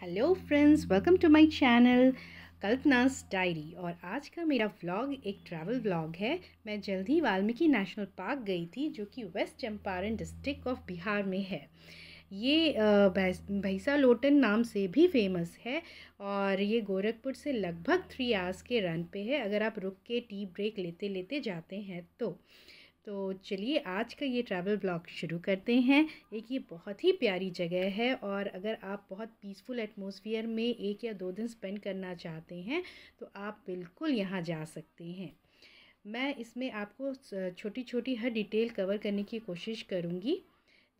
Hello friends, welcome to my channel Kalpana's diary. और आज का मेरा व्लॉग एक ट्रैवल व्लॉग है। मैं जल्द ही वाल्मीकि नेशनल पार्क गई थी, जो कि West Champaran district of Bihar में है। ये भैंसा लोटन नाम से भी फेमस है और ये गोरखपुर से लगभग 3 आवर्स के रन पे है, अगर आप रुक के टी ब्रेक लेते लेते जाते हैं तो चलिए आज का ये ट्रैवल ब्लॉग शुरू करते हैं। एक ये बहुत ही प्यारी जगह है और अगर आप बहुत पीसफुल एटमॉस्फेयर में 1 या 2 दिन स्पेंड करना चाहते हैं तो आप बिल्कुल यहाँ जा सकते हैं। मैं इसमें आपको छोटी छोटी हर डिटेल कवर करने की कोशिश करूँगी।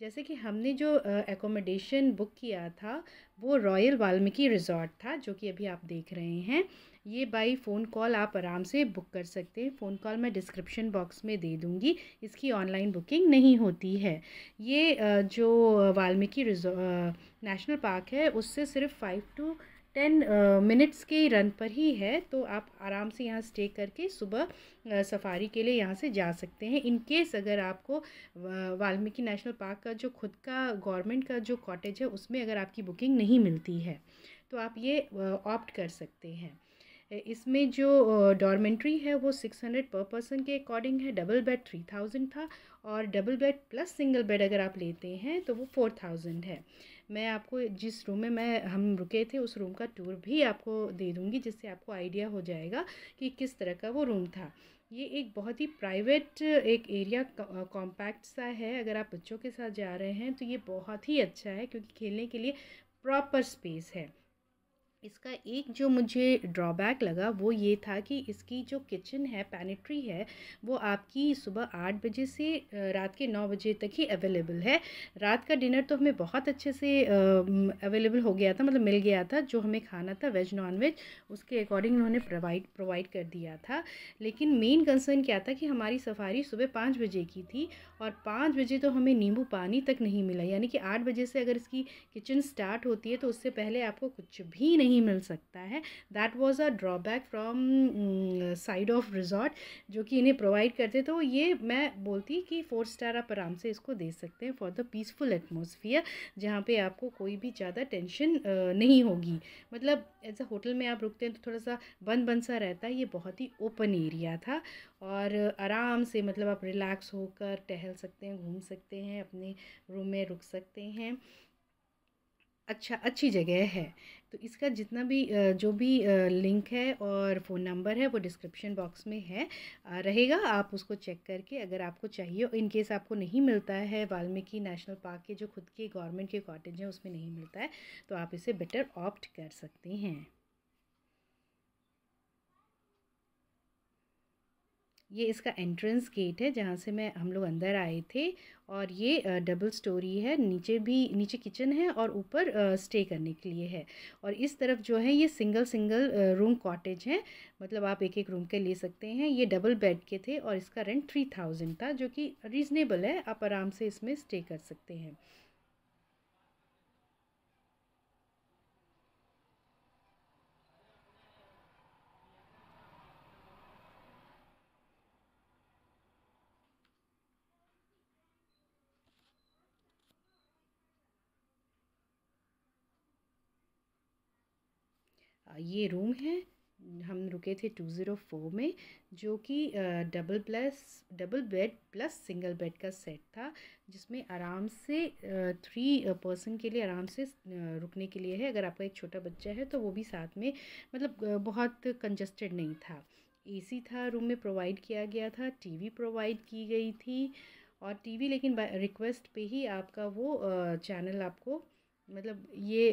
जैसे कि हमने जो एकोमोडेशन बुक किया था वो रॉयल वाल्मीकि रिज़ॉर्ट था, जो कि अभी आप देख रहे हैं। ये बाय फ़ोन कॉल आप आराम से बुक कर सकते हैं। फ़ोन कॉल मैं डिस्क्रिप्शन बॉक्स में दे दूँगी, इसकी ऑनलाइन बुकिंग नहीं होती है। ये जो वाल्मीकि नेशनल पार्क है उससे सिर्फ 5 to 10 मिनट्स के रन पर ही है, तो आप आराम से यहाँ स्टे करके सुबह सफारी के लिए यहाँ से जा सकते हैं। इन केस अगर आपको वाल्मीकि नेशनल पार्क का जो खुद का गवर्नमेंट का जो कॉटेज है उसमें अगर आपकी बुकिंग नहीं मिलती है तो आप ये ऑप्ट कर सकते हैं। इसमें जो डॉर्मेंट्री है वो 600 पर पर्सन के अकॉर्डिंग है। डबल बेड 3000 था और double bed plus single bed अगर आप लेते हैं तो वो 4000 है। मैं आपको जिस रूम में हम रुके थे उस रूम का टूर भी आपको दे दूँगी, जिससे आपको आइडिया हो जाएगा कि किस तरह का वो रूम था। ये एक बहुत ही प्राइवेट एक एरिया कॉम्पैक्ट सा है। अगर आप बच्चों के साथ जा रहे हैं तो ये बहुत ही अच्छा है, क्योंकि खेलने के लिए प्रॉपर स्पेस है। इसका एक जो मुझे ड्रॉबैक लगा वो ये था कि इसकी जो किचन है, पैनिट्री है, वो आपकी सुबह 8 बजे से रात के 9 बजे तक ही अवेलेबल है। रात का डिनर तो हमें बहुत अच्छे से अवेलेबल हो गया था, मतलब मिल गया था। जो हमें खाना था वेज नॉन वेज उसके अकॉर्डिंग उन्होंने प्रोवाइड कर दिया था। लेकिन मेन कंसर्न क्या था कि हमारी सफारी सुबह 5 बजे की थी और 5 बजे तो हमें नींबू पानी तक नहीं मिला। यानी कि 8 बजे से अगर इसकी किचन स्टार्ट होती है तो उससे पहले आपको कुछ भी नहीं मिल सकता है। That was a drawback from side of resort, जो कि इन्हें प्रोवाइड करते। तो ये मैं बोलती कि 4 स्टार आप आराम से इसको दे सकते हैं फॉर द पीसफुल एटमॉस्फेयर, जहाँ पे आपको कोई भी ज़्यादा टेंशन नहीं होगी। मतलब एज अ होटल में आप रुकते हैं तो थोड़ा सा बंद बंद सा रहता है, ये बहुत ही ओपन एरिया था और आराम से मतलब आप रिलैक्स होकर टहल सकते हैं, घूम सकते हैं, अपने रूम में रुक सकते हैं। अच्छी जगह है। तो इसका जितना भी जो भी लिंक है और फ़ोन नंबर है वो डिस्क्रिप्शन बॉक्स में है, रहेगा। आप उसको चेक करके अगर आपको चाहिए, इन केस आपको नहीं मिलता है वाल्मीकि नेशनल पार्क के जो खुद के गवर्नमेंट के कॉटेज हैं उसमें नहीं मिलता है, तो आप इसे बेटर ऑप्ट कर सकते हैं। ये इसका एंट्रेंस गेट है जहाँ से हम लोग अंदर आए थे। और ये डबल स्टोरी है, नीचे किचन है और ऊपर स्टे करने के लिए है। और इस तरफ जो है ये सिंगल सिंगल रूम कॉटेज है, मतलब आप एक एक रूम के ले सकते हैं। ये डबल बेड के थे और इसका रेंट 3000 था, जो कि रीज़नेबल है, आप आराम से इसमें स्टे कर सकते हैं। ये रूम है, हम रुके थे 204 में, जो कि double bed plus single bed का सेट था, जिसमें आराम से 3 पर्सन के लिए आराम से रुकने के लिए है। अगर आपका एक छोटा बच्चा है तो वो भी साथ में, मतलब बहुत कंजस्टेड नहीं था। एसी था रूम में, प्रोवाइड किया गया था, टीवी प्रोवाइड की गई थी। और टीवी लेकिन रिक्वेस्ट पे ही आपका वो चैनल आपको, मतलब ये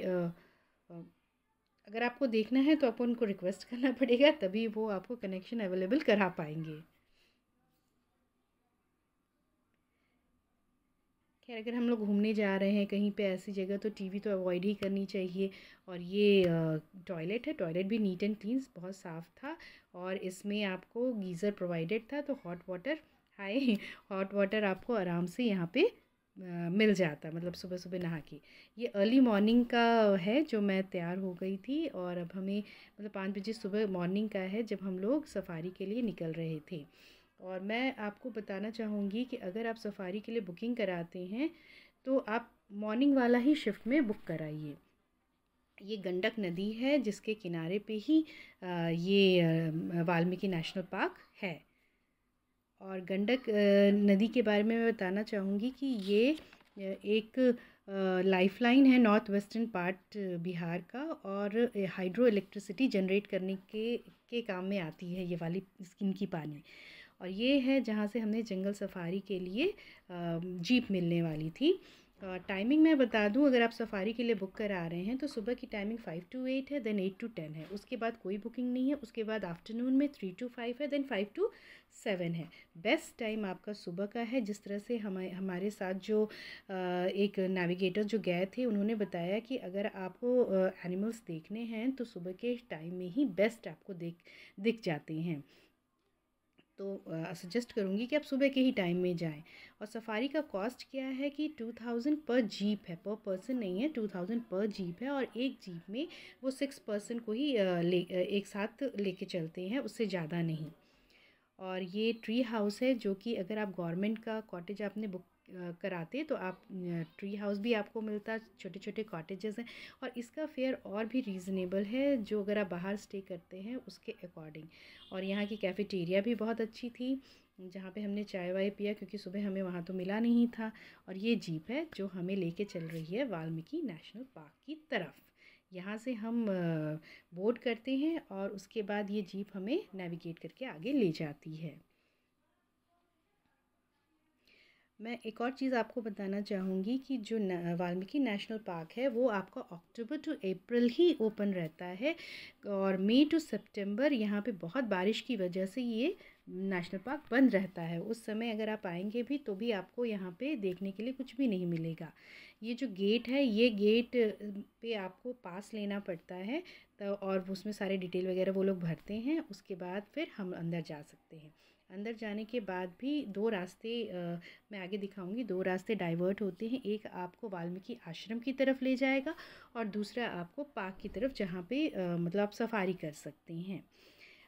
अगर आपको देखना है तो आपको उनको रिक्वेस्ट करना पड़ेगा, तभी वो आपको कनेक्शन अवेलेबल करा पाएंगे। खैर, अगर हम लोग घूमने जा रहे हैं कहीं पे ऐसी जगह तो टीवी तो अवॉइड ही करनी चाहिए। और ये टॉयलेट है, टॉयलेट भी नीट एंड क्लीन बहुत साफ़ था। और इसमें आपको गीज़र प्रोवाइडेड था, तो हॉट वाटर, हाय हॉट वाटर आपको आराम से यहाँ पे मिल जाता, मतलब सुबह सुबह नहा के। ये अर्ली मॉर्निंग का है जो मैं तैयार हो गई थी, और अब हमें मतलब 5 बजे सुबह मॉर्निंग का है जब हम लोग सफारी के लिए निकल रहे थे। और मैं आपको बताना चाहूँगी कि अगर आप सफारी के लिए बुकिंग कराते हैं तो आप मॉर्निंग वाला ही शिफ्ट में बुक कराइए। ये गंडक नदी है जिसके किनारे पे ही ये वाल्मीकि नेशनल पार्क है। और गंडक नदी के बारे में मैं बताना चाहूँगी कि ये एक लाइफलाइन है नॉर्थ वेस्टर्न पार्ट बिहार का, और हाइड्रो इलेक्ट्रिसिटी जनरेट करने के काम में आती है ये वाली इनकी पानी। और ये है जहाँ से हमने जंगल सफारी के लिए जीप मिलने वाली थी। टाइमिंग मैं बता दूं, अगर आप सफ़ारी के लिए बुक करा रहे हैं तो सुबह की टाइमिंग 5 to 8 है, देन 8 to 10 है, उसके बाद कोई बुकिंग नहीं है। उसके बाद आफ्टरनून में 3 to 5 है, देन 5 to 7 है। बेस्ट टाइम आपका सुबह का है। जिस तरह से हमारे साथ जो एक नेविगेटर जो गए थे उन्होंने बताया कि अगर आपको एनिमल्स देखने हैं तो सुबह के टाइम में ही बेस्ट आपको दिख जाते हैं। तो सजेस्ट करूँगी कि आप सुबह के ही टाइम में जाएं। और सफ़ारी का कॉस्ट क्या है कि 2000 पर जीप है, पर पर्सन नहीं है, 2000 पर जीप है। और एक जीप में वो 6 पर्सन को ही एक साथ लेके चलते हैं, उससे ज़्यादा नहीं। और ये ट्री हाउस है जो कि अगर आप गवर्नमेंट का कॉटेज आपने बुक कराते तो आप ट्री हाउस भी आपको मिलता, छोटे छोटे कॉटेजेस हैं। और इसका फेयर और भी रीज़नेबल है जो अगर आप बाहर स्टे करते हैं उसके अकॉर्डिंग। और यहाँ की कैफ़ेटेरिया भी बहुत अच्छी थी जहाँ पे हमने चाय वाय पिया, क्योंकि सुबह हमें वहाँ तो मिला नहीं था। और ये जीप है जो हमें लेके चल रही है वाल्मीकि नेशनल पार्क की तरफ। यहाँ से हम बोर्ड करते हैं और उसके बाद ये जीप हमें नेविगेट करके आगे ले जाती है। मैं एक और चीज़ आपको बताना चाहूँगी कि जो वाल्मीकि नेशनल पार्क है वो आपका अक्टूबर टू अप्रैल ही ओपन रहता है, और मई टू सितंबर यहाँ पे बहुत बारिश की वजह से ये नेशनल पार्क बंद रहता है। उस समय अगर आप आएंगे भी तो भी आपको यहाँ पे देखने के लिए कुछ भी नहीं मिलेगा। ये जो गेट है, ये गेट पे आपको पास लेना पड़ता है, तो और उसमें सारे डिटेल वगैरह वो लोग भरते हैं। उसके बाद फिर हम अंदर जा सकते हैं। अंदर जाने के बाद भी दो रास्ते मैं आगे दिखाऊंगी, दो रास्ते डाइवर्ट होते हैं। एक आपको वाल्मीकि आश्रम की तरफ ले जाएगा और दूसरा आपको पार्क की तरफ, जहाँ पे मतलब आप सफारी कर सकते हैं।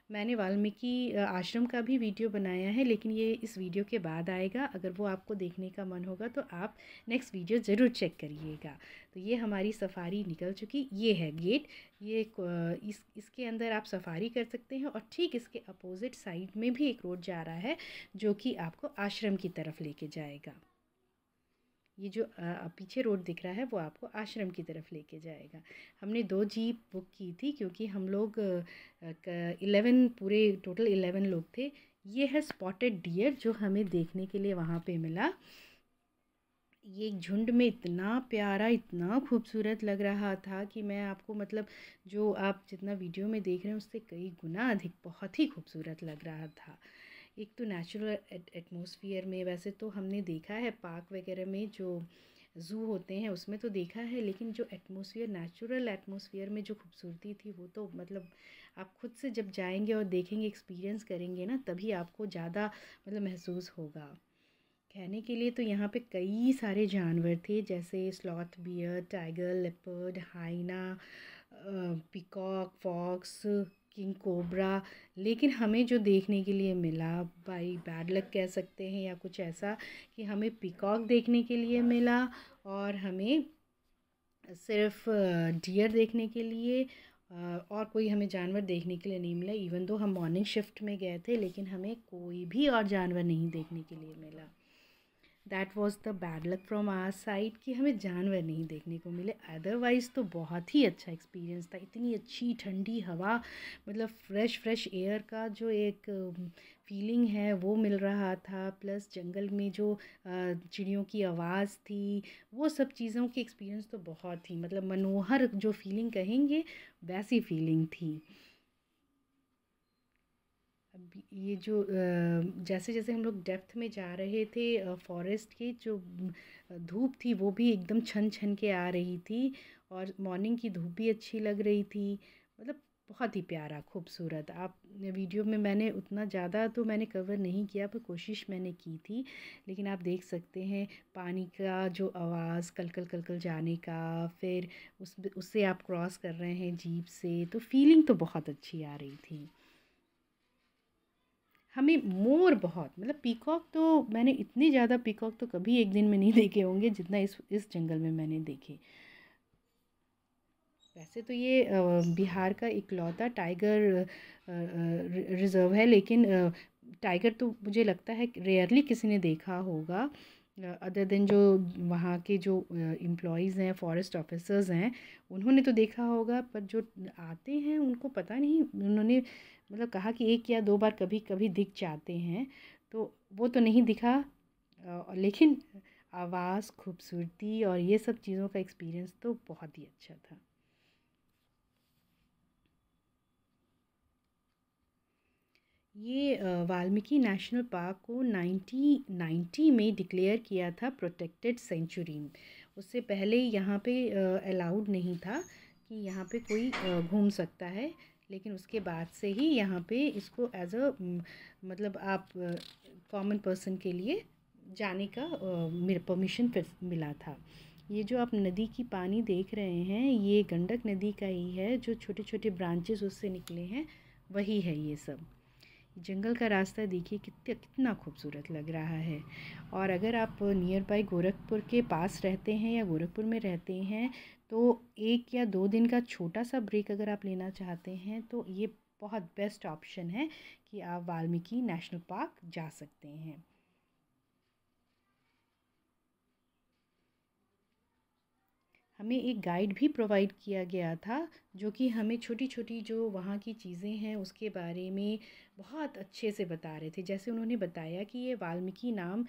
मैंने वाल्मीकि आश्रम का भी वीडियो बनाया है, लेकिन ये इस वीडियो के बाद आएगा। अगर वो आपको देखने का मन होगा तो आप नेक्स्ट वीडियो ज़रूर चेक करिएगा। तो ये हमारी सफारी निकल चुकी, ये है गेट। ये इसके अंदर आप सफारी कर सकते हैं। और ठीक इसके अपोजिट साइड में भी एक रोड जा रहा है जो कि आपको आश्रम की तरफ लेके जाएगा। ये जो पीछे रोड दिख रहा है वो आपको आश्रम की तरफ लेके जाएगा। हमने 2 जीप बुक की थी क्योंकि हम लोग 11 पूरे टोटल 11 लोग थे। ये है स्पॉटेड डियर जो हमें देखने के लिए वहाँ पे मिला। ये एक झुंड में इतना प्यारा, इतना खूबसूरत लग रहा था कि मैं आपको मतलब जो आप जितना वीडियो में देख रहे हैं उससे कई गुना अधिक बहुत ही खूबसूरत लग रहा था। एक तो नेचुरल एटमॉस्फेयर में, वैसे तो हमने देखा है पार्क वगैरह में जो ज़ू होते हैं उसमें तो देखा है, लेकिन जो एटमॉस्फेयर, नेचुरल एटमॉस्फेयर में जो खूबसूरती थी वो तो मतलब आप खुद से जब जाएंगे और देखेंगे, एक्सपीरियंस करेंगे ना, तभी आपको ज़्यादा मतलब महसूस होगा। कहने के लिए तो यहाँ पे कई सारे जानवर थे, जैसे sloth bear, tiger, leopard, hyena, peacock, fox, king cobra. लेकिन हमें जो देखने के लिए मिला, बाई बैड लक कह सकते हैं या कुछ ऐसा, कि हमें पीकॉक देखने के लिए मिला और हमें सिर्फ डियर देखने के लिए और कोई हमें जानवर देखने के लिए नहीं मिला। इवन दो हम मॉर्निंग शिफ्ट में गए थे, लेकिन हमें कोई भी और जानवर नहीं देखने के लिए मिला। That was the bad luck from our side कि हमें जानवर नहीं देखने को मिले। अदरवाइज़ तो बहुत ही अच्छा एक्सपीरियंस था। इतनी अच्छी ठंडी हवा, मतलब फ्रेश एयर का जो एक फीलिंग है वो मिल रहा था, प्लस जंगल में जो चिड़ियों की आवाज़ थी, वो सब चीज़ों की एक्सपीरियंस तो बहुत ही मतलब मनोहर, जो फीलिंग कहेंगे वैसी फीलिंग थी। ये जो जैसे जैसे हम लोग डेप्थ में जा रहे थे, फॉरेस्ट की जो धूप थी वो भी एकदम छन छन के आ रही थी, और मॉर्निंग की धूप भी अच्छी लग रही थी। मतलब बहुत ही प्यारा, खूबसूरत। आप वीडियो में मैंने उतना ज़्यादा तो मैंने कवर नहीं किया, पर कोशिश मैंने की थी। लेकिन आप देख सकते हैं पानी का जो आवाज़ कलकल कलकल जाने का, फिर उससे आप क्रॉस कर रहे हैं जीप से, तो फीलिंग तो बहुत अच्छी आ रही थी। हमें मोर बहुत, मतलब पीकॉक तो मैंने इतने ज़्यादा पीकॉक तो कभी एक दिन में नहीं देखे होंगे जितना इस जंगल में मैंने देखे। वैसे तो ये बिहार का इकलौता टाइगर रिज़र्व है, लेकिन टाइगर तो मुझे लगता है रेयरली किसी ने देखा होगा, अदर देन जो वहाँ के जो एम्प्लॉयज़ हैं, फॉरेस्ट ऑफिसर्स हैं, उन्होंने तो देखा होगा, पर जो आते हैं उनको पता नहीं। उन्होंने मतलब कहा कि एक या दो बार कभी कभी दिख जाते हैं, तो वो तो नहीं दिखा। लेकिन आवाज़, खूबसूरती और ये सब चीज़ों का एक्सपीरियंस तो बहुत ही अच्छा था। ये वाल्मीकि नेशनल पार्क को 1990 में डिक्लेयर किया था प्रोटेक्टेड सेंचुरी। उससे पहले यहाँ पे अलाउड नहीं था कि यहाँ पे कोई घूम सकता है, लेकिन उसके बाद से ही यहाँ पे इसको एज अ मतलब आप कॉमन पर्सन के लिए जाने का परमिशन मिला था। ये जो आप नदी की पानी देख रहे हैं, ये गंडक नदी का ही है, जो छोटे छोटे ब्रांचेस उससे निकले हैं, वही है ये सब। जंगल का रास्ता देखिए कितना खूबसूरत लग रहा है। और अगर आप नियर बाय गोरखपुर के पास रहते हैं या गोरखपुर में रहते हैं, तो 1 या 2 दिन का छोटा सा ब्रेक अगर आप लेना चाहते हैं, तो ये बहुत बेस्ट ऑप्शन है कि आप वाल्मीकि नेशनल पार्क जा सकते हैं। हमें एक गाइड भी प्रोवाइड किया गया था, जो कि हमें छोटी छोटी जो वहाँ की चीज़ें हैं उसके बारे में बहुत अच्छे से बता रहे थे। जैसे उन्होंने बताया कि ये वाल्मीकि नाम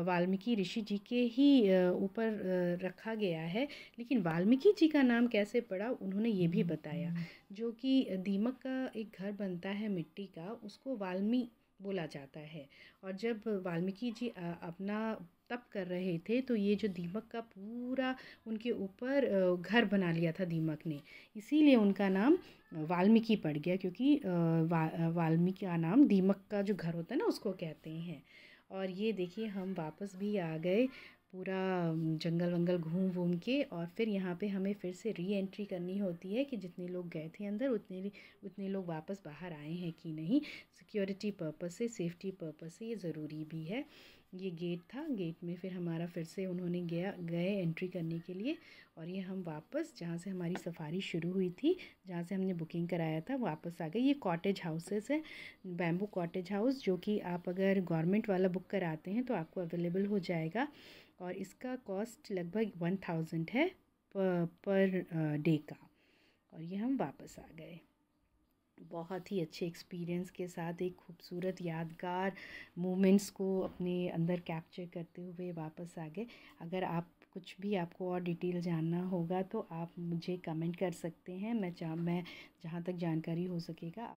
वाल्मीकि ऋषि जी के ही ऊपर रखा गया है, लेकिन वाल्मीकि जी का नाम कैसे पड़ा उन्होंने ये भी बताया। जो कि दीमक का एक घर बनता है मिट्टी का, उसको वाल्मी बोला जाता है। और जब वाल्मीकि जी अपना तप कर रहे थे, तो ये जो दीमक का पूरा उनके ऊपर घर बना लिया था दीमक ने, इसीलिए उनका नाम वाल्मीकि पड़ गया, क्योंकि वाल्मीकि का नाम दीमक का जो घर होता है ना उसको कहते हैं। और ये देखिए हम वापस भी आ गए, पूरा जंगल वंगल घूम वूम के, और फिर यहाँ पे हमें फिर से री एंट्री करनी होती है कि जितने लोग गए थे अंदर उतने लोग वापस बाहर आए हैं कि नहीं। सिक्योरिटी पर्पस से, सेफ्टी पर्पस से ये ज़रूरी भी है। ये गेट था, गेट में फिर हमारा फिर से उन्होंने गए एंट्री करने के लिए, और ये हम वापस जहाँ से हमारी सफारी शुरू हुई थी, जहाँ से हमने बुकिंग कराया था, वापस आ गए। ये कॉटेज हाउसेस है, बैम्बू कॉटेज हाउस, जो कि आप अगर गवर्नमेंट वाला बुक कराते हैं तो आपको अवेलेबल हो जाएगा, और इसका कॉस्ट लगभग 1000 है पर डे का। और ये हम वापस आ गए बहुत ही अच्छे एक्सपीरियंस के साथ, एक खूबसूरत यादगार मोमेंट्स को अपने अंदर कैप्चर करते हुए वापस आ गए। अगर आप कुछ भी आपको और डिटेल जानना होगा तो आप मुझे कमेंट कर सकते हैं। मैं जहाँ तक जानकारी हो सकेगा